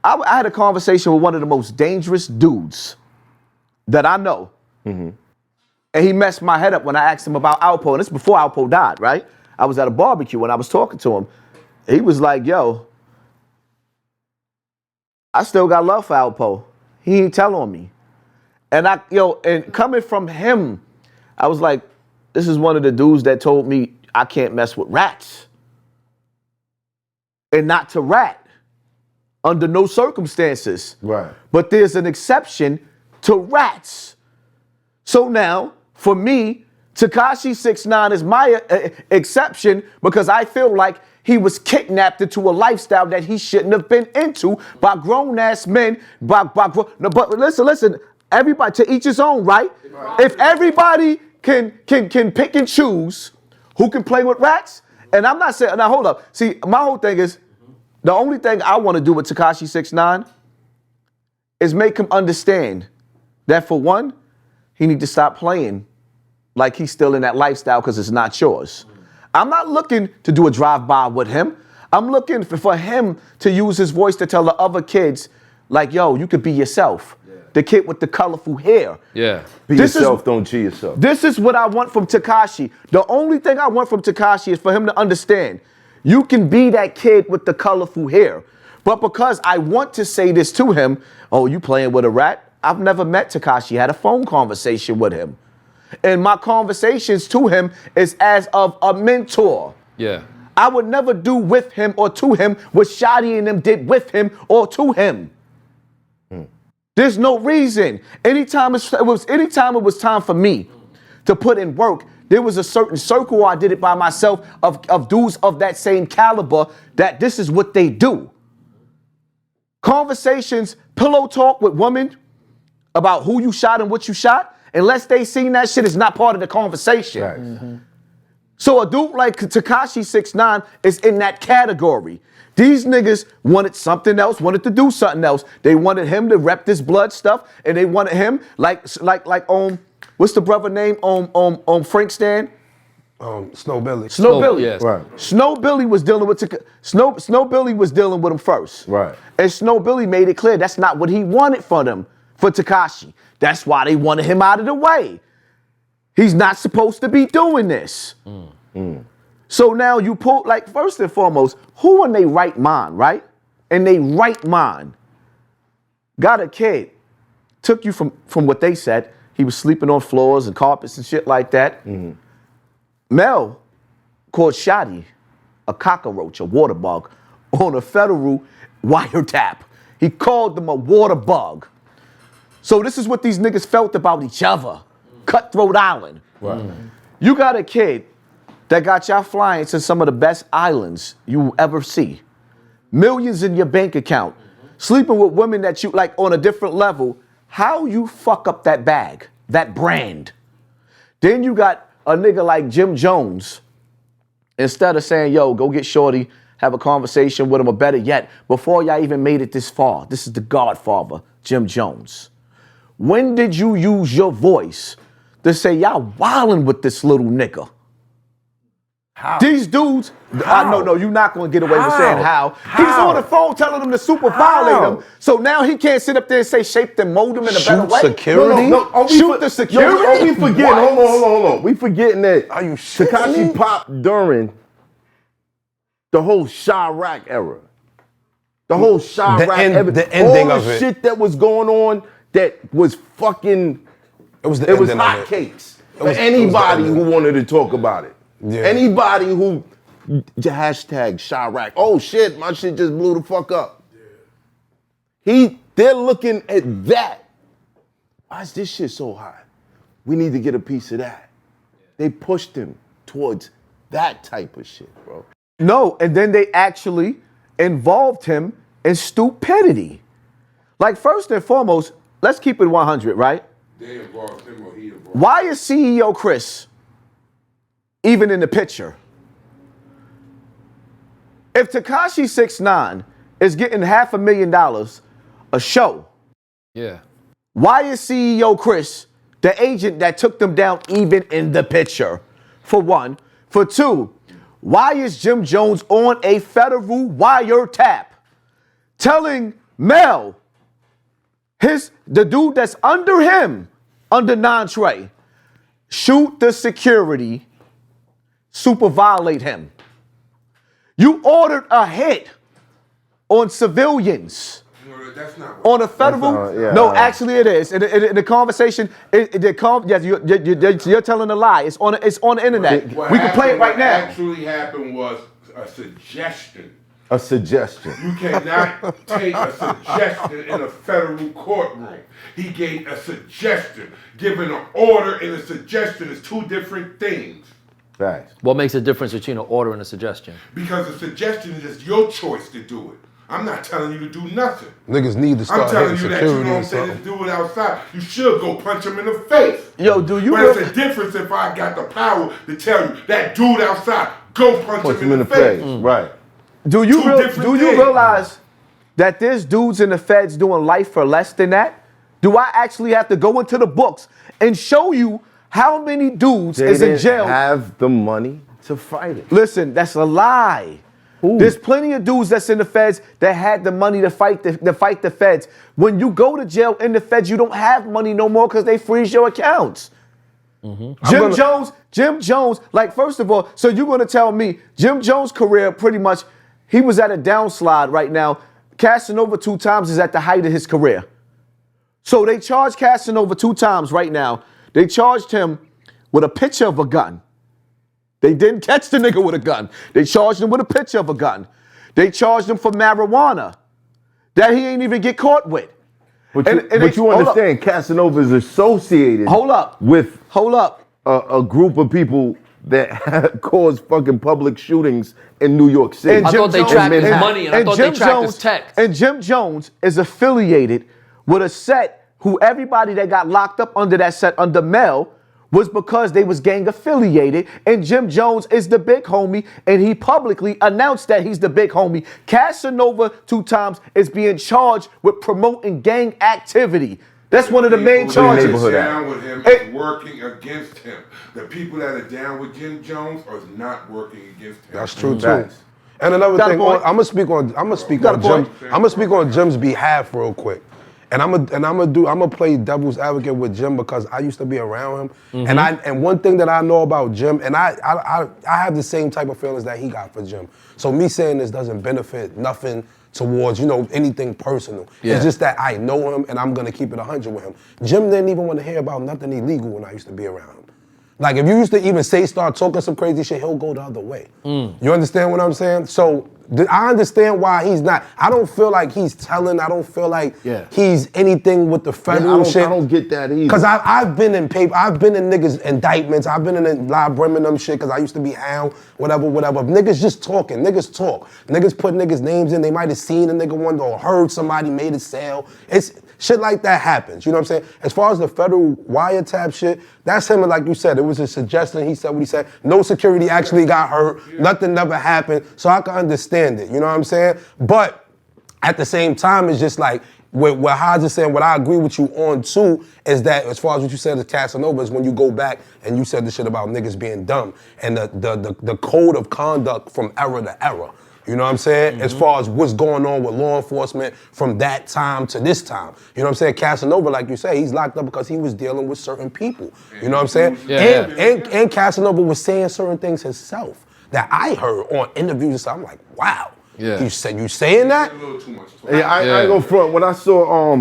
I had a conversation with one of the most dangerous dudes that I know. Mm-hmm. And he messed my head up when I asked him about Alpo. And this is before Alpo died, right? I was at a barbecue when I was talking to him. He was like, yo, I still got love for Alpo. He ain't tell on me. And and coming from him, I was like, this is one of the dudes that told me I can't mess with rats. And not to rat under no circumstances. Right. But there's an exception to rats. So now, for me, Tekashi 6ix9ine is my exception because I feel like he was kidnapped into a lifestyle that he shouldn't have been into by grown-ass men. But listen, everybody, to each his own, right? If everybody can pick and choose who can play with rats, and I'm not saying, now hold up. See, my whole thing is, the only thing I want to do with Tekashi 6ix9ine is make him understand that, for one, he need to stop playing like he's still in that lifestyle because it's not yours. I'm not looking to do a drive-by with him. I'm looking for him to use his voice to tell the other kids, like, yo, you could be yourself. Yeah. The kid with the colorful hair. Yeah. Be yourself, don't cheat yourself. This is what I want from Tekashi. The only thing I want from Tekashi is for him to understand, you can be that kid with the colorful hair. But because I want to say this to him, oh, you playing with a rat? I've never met Tekashi, had a phone conversation with him. And my conversations to him is as of a mentor. Yeah. I would never do with him or to him what Shadi and them did with him or to him. There's no reason. Anytime it was time for me to put in work, there was a certain circle where I did it by myself of dudes of that same caliber that this is what they do. Conversations, pillow talk with women about who you shot and what you shot, unless they seen that shit, is not part of the conversation. Right. Mm-hmm. So a dude like Tekashi 6ix9ine is in that category. These niggas wanted something else, wanted to do something else. They wanted him to rep this blood stuff, and they wanted him like what's the brother name on Frank Stan? Snow Billy. Snow Billy. Yes. Right. Snow Billy was dealing with Snow Billy was dealing with him first. Right. And Snow Billy made it clear that's not what he wanted for them, for Tekashi. That's why they wanted him out of the way. He's not supposed to be doing this. So now you pull, like, first and foremost, who in their right mind, right? In their right mind, got a kid, took you from what they said, he was sleeping on floors and carpets and shit like that. Mel called Shadi a cockroach, a water bug, on a federal wiretap. He called them a water bug. So this is what these niggas felt about each other. Cutthroat Island. Right. You got a kid that got y'all flying to some of the best islands you will ever see. Millions in your bank account. Sleeping with women that you like on a different level. How you fuck up that bag, that brand? Then you got a nigga like Jim Jones. Instead of saying, yo, go get Shorty, have a conversation with him, or better yet, before y'all even made it this far, this is the Godfather, Jim Jones. When did you use your voice to say, y'all wildin' with this little nigga? How? These dudes, no, you're not gonna get away with saying how. He's on the phone telling them to super violate him. So now he can't sit up there and say shape them, mold them in a better way. Security? No, shoot the security. Are we forgetting? Hold on. We forgetting that Are you Tekashi popped during the whole Chirac era. The whole Chirac era. The ending all of the it. shit that was going on that was fucking, It was hotcakes for anybody who wanted to talk about it. Yeah. Anybody who hashtag Chirac. Oh shit, my shit just blew the fuck up. They're looking at that. Why is this shit so hot? We need to get a piece of that. They pushed him towards that type of shit, bro. No, and then they actually involved him in stupidity. Like, first and foremost, let's keep it 100, right? They involved him or he involved. Why is CEO Chris even in the picture? If Tekashi 6ix9ine is getting $500,000 a show, Yeah. why is CEO Chris the agent that took them down even in the picture? For one. For two, why is Jim Jones on a federal wiretap telling Mel, the dude that's under him, under Nontre, shoot the security, super violate him. You ordered a hit on civilians. No, that's not On a federal, no, actually it is. In the conversation, yes, you're telling a lie. It's on the internet. We can play it right now. What actually happened was a suggestion. A suggestion. You cannot take a suggestion in a federal courtroom. He gave a suggestion. Giving an order and a suggestion is two different things. Facts. What makes a difference between an order and a suggestion? Because a suggestion is just your choice to do it. I'm not telling you to do nothing. Niggas need to I'm start telling hitting you that, you know security what or I'm saying, something. to do it outside. You should go punch him in the face. Yo, do you But really- it's a difference if I got the power to tell you, that dude outside, go punch him in the face. Right. Do you Two different things. realize that there's dudes in the feds doing life for less than that? Do I actually have to go into the books and show you how many dudes They is in didn't jail? have the money to fight it. Listen, that's a lie. There's plenty of dudes that's in the feds that had the money to fight the feds. When you go to jail in the feds, you don't have money no more because they freeze your accounts. Jim Jones, like, first of all, so you're gonna tell me Jim Jones' career pretty much, he was at a downslide right now. Casanova 2 times is at the height of his career. So they charged Casanova 2 times right now. They charged him with a picture of a gun. They didn't catch the nigga with a gun. They charged him with a picture of a gun. They charged him for marijuana that he ain't even get caught with. But you understand, Casanova is associated with a group of people that cause fucking public shootings in New York City. I thought they tracked his money, and I thought they tracked his text. And Jim Jones is affiliated with a set who everybody that got locked up under that set under Mel was because they was gang affiliated, and Jim Jones is the big homie, and he publicly announced that he's the big homie. Casanova 2 times is being charged with promoting gang activity. That's one of the main charges. People that are down with him is working against him. The people that are down with Jim Jones are not working against him. That's true too. And another thing, I'm gonna speak on Jim's behalf real quick. And I'm gonna play devil's advocate with Jim because I used to be around him, and one thing that I know about Jim, and I have the same type of feelings that he got for Jim. So me saying this doesn't benefit nothing towards anything personal. Yeah. It's just that I know him and I'm gonna keep it 100 with him. Jim didn't even want to hear about nothing illegal when I used to be around him. Like if you used to even start talking some crazy shit, he'll go the other way. You understand what I'm saying? So I understand why he's not. I don't feel like he's telling. I don't feel like he's anything with the federal shit. I don't get that either. Because I've been in paper. I've been in niggas indictments. I've been in the Librarian shit because I used to be hound, whatever. Niggas just talking. Niggas talk. Niggas put niggas' names in. They might have seen a nigga one or heard somebody made a sale. It's shit like that happens. You know what I'm saying? As far as the federal wiretap shit, that's him. And like you said, it was a suggestion. He said what he said. No security actually got hurt. Nothing never happened. So I can understand it. You know what I'm saying? But at the same time, it's just like what Hodge is saying, what I agree with you on too, is that as far as what you said as Casanova is when you go back and you said the shit about niggas being dumb and the code of conduct from era to era. You know what I'm saying? As far as what's going on with law enforcement from that time to this time. You know what I'm saying? Casanova, like you say, he's locked up because he was dealing with certain people. You know what I'm saying? And Casanova was saying certain things himself that I heard on interviews and stuff. I'm like, wow. Yeah. You saying that? A little too much. I ain't gonna front. When I saw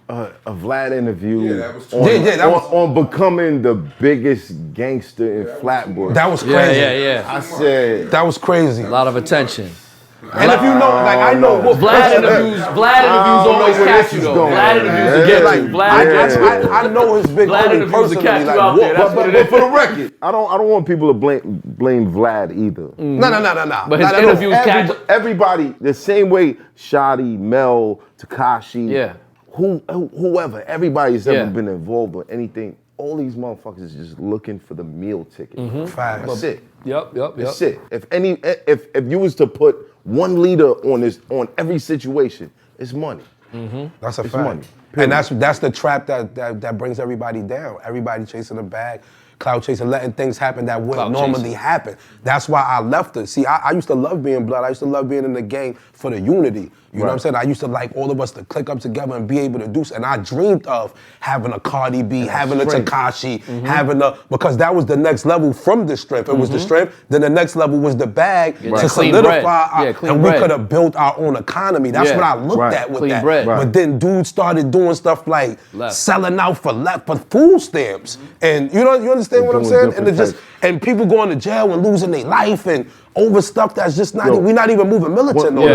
a Vlad interview that was on becoming the biggest gangster in Flatbush. That was crazy. Yeah. I said That was crazy. A lot of attention. And if you know, like I know what Vlad interviews always catch you though. Vlad interviews get like Vlad. I know his big Vlad homie interviews will catch personally. you out there. That's what it but is. for the record, I don't want people to blame Vlad either. No. But his interviews catch. Everybody, the same way Shadi, Mel, Tekashi, Yeah. whoever, everybody's ever Yeah. been involved with anything. All these motherfuckers is just looking for the meal ticket. Facts. That's it. Yep. That's it. If you was to put one leader on every situation, it's money. That's a It's fact. money. And that's the trap that brings everybody down. Everybody chasing the bag. cloud chasing, letting things happen that wouldn't normally happen. That's why I left it. See, I used to love being blood. I used to love being in the game for the unity. You know what I'm saying? I used to like all of us to click up together and be able to do so. And I dreamed of having a Cardi B, having a Tekashi, having a, because that was the next level from the strength. It was the strength, then the next level was the bag to solidify, and we could have built our own economy. That's what I looked at with that. But then dudes started doing stuff like selling out for food stamps. And you understand what I'm saying? And it just, and people going to jail and losing their life and over stuff that's just not, we're not even moving militant. One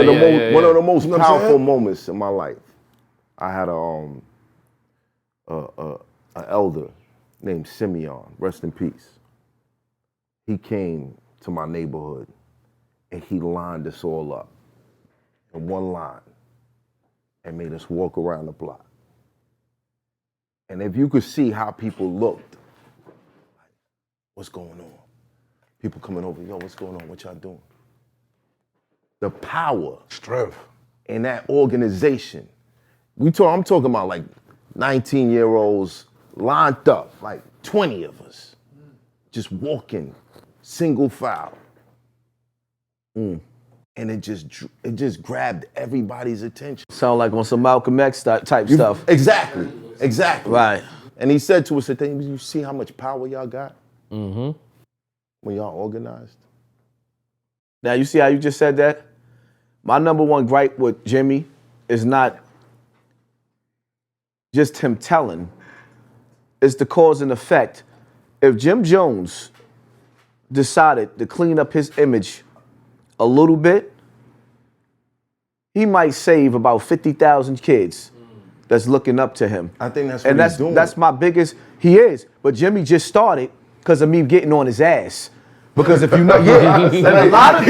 of the most powerful moments in my life, I had a elder named Simeon, rest in peace. He came to my neighborhood and he lined us all up in one line and made us walk around the block. And if you could see how people looked, what's going on? People coming over, yo, what's going on? What y'all doing? The power, strength in that organization. I'm talking about like 19-year-olds lined up, like 20 of us, just walking, single file. And it just grabbed everybody's attention. Sound like on some Malcolm X type stuff. Exactly. Right. And he said to us, you see how much power y'all got? When y'all organized? Now, you see how you just said that? My number one gripe with Jimmy is not just him telling, it's the cause and effect. If Jim Jones decided to clean up his image a little bit, he might save about 50,000 kids that's looking up to him. I think that's what he's doing. That's my biggest, he is. But Jimmy just started because of me getting on his ass. Because if you know, a lot of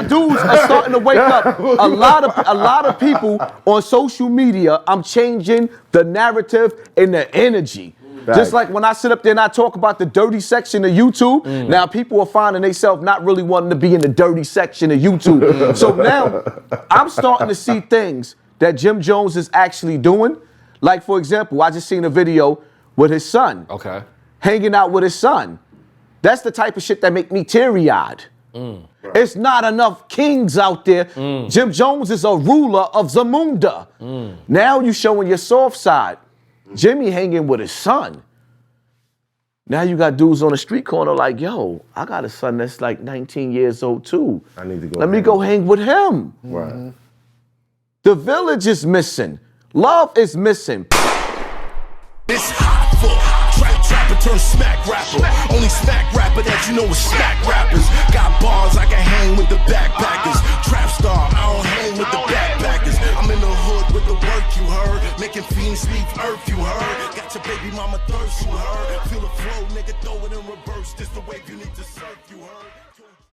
dudes are starting to wake up. A lot of people on social media, I'm changing the narrative and the energy. Right. Just like when I sit up there and I talk about the dirty section of YouTube, now people are finding themselves not really wanting to be in the dirty section of YouTube. So now I'm starting to see things that Jim Jones is actually doing. Like, for example, I just seen a video with his son. Okay. Hanging out with his son. That's the type of shit that make me teary-eyed. It's not enough kings out there. Jim Jones is a ruler of Zamunda. Now you showing your soft side. Jimmy hanging with his son. Now you got dudes on the street corner like, yo, I got a son that's like 19 years old too. I need to go. Let me go hang with him. Right. The village is missing. Love is missing. It's Hoffa, trapper turn smack rapper. Only smack rapper that you know is smack rappers. Got bars, I can hang with the backpackers. Trap star, I don't hang with the backpackers. I'm in the hood with the work you heard. Making fiends leave earth you heard. Got your baby mama thirst you heard. Feel the flow, nigga, throw it in reverse. This the wave you need to surf you heard.